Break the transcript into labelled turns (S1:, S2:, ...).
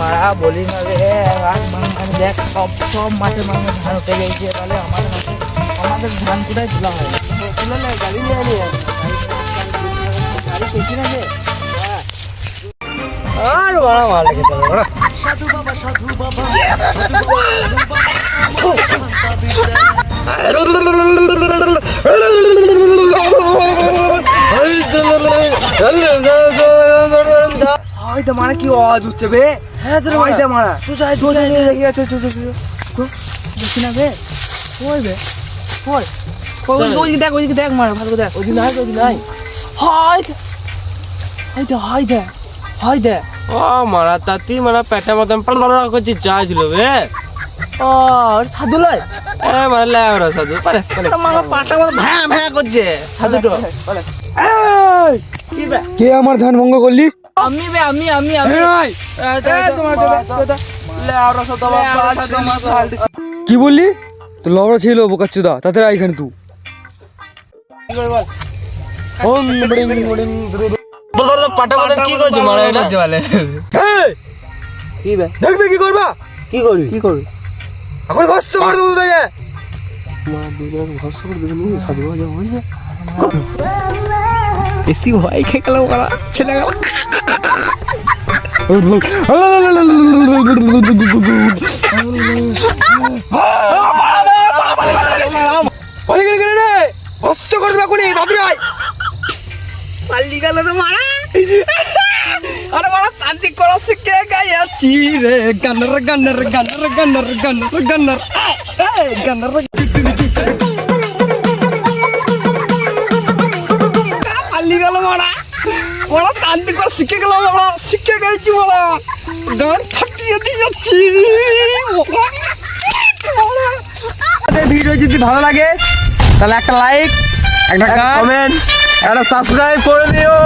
S1: মারা বলি না রে, দেখ সব মাঠে মানুষ ধান উঠে গেছে, তাহলে আমাদের ধান কোথায় তোলা হয়? তুলে না, গাড়ি নিয়ে নিয়ে গাড়ি পেয়েছি না যে। আর মারা মার লেগে যাবে।
S2: সাধু বাবা সাধু বাবা
S1: হয়তো মারা কি আওয়াজ হচ্ছে বে? হ্যাঁ তোর হয়তো মারা দেখি না বে, ওই বে ওই ওইদিকে দেখ, ওইদিকে দেখ মারা, ভালো দেখ, ওইদিকে নাই, ওইদিকে নাই, হয় হয় দে হয় দে।
S3: ও মারা তাতি মারা পেটা মতন করছি চাইছিল বে।
S1: ও সাধু লয়
S3: মারা লাগা সাধু পারে
S1: মারা পাটা মতো ভ্যাঁ ভ্যাঁ করছে সাধুটো।
S4: কে আমার ধান ভঙ্গ করলি?
S1: আমি বে, আমি
S4: কি বললি? তো লবড়া ছিল বোকাচ্চুদা, তাতে এখানে তুই
S3: পাটা মতন কি করছো মারা এটা
S1: বলে কি বে,
S4: দেখবে কি করবা?
S1: কি করবি কি করবি?
S4: এখন ভস্য করে দেবো তোকে।
S1: বেশি ভয় খেয়ে গেল ওরা ছেলে গেল।
S4: ভস্য করে দেবে এখনই, তাড়াতাড়ি আয়।
S1: পাল্লি গেল রে মারা, আরে মারা তান্ত্রিক করা শিখে গাইয়াছি রে, গান্নার গান্নার গান্নার গান্নার গান্নার গান্নার গান্নার পাল্লি গেল মারা, ওরা তান্ত্রিক করা শিখে গেল মারা, শিখে গাইছি মারা, গান ফাটিয়ে দিয়েছি। ভিডিও যদি ভালো লাগে তাহলে একটা লাইক, একটা কমেন্ট, একটা সাবস্ক্রাইব করে দিও।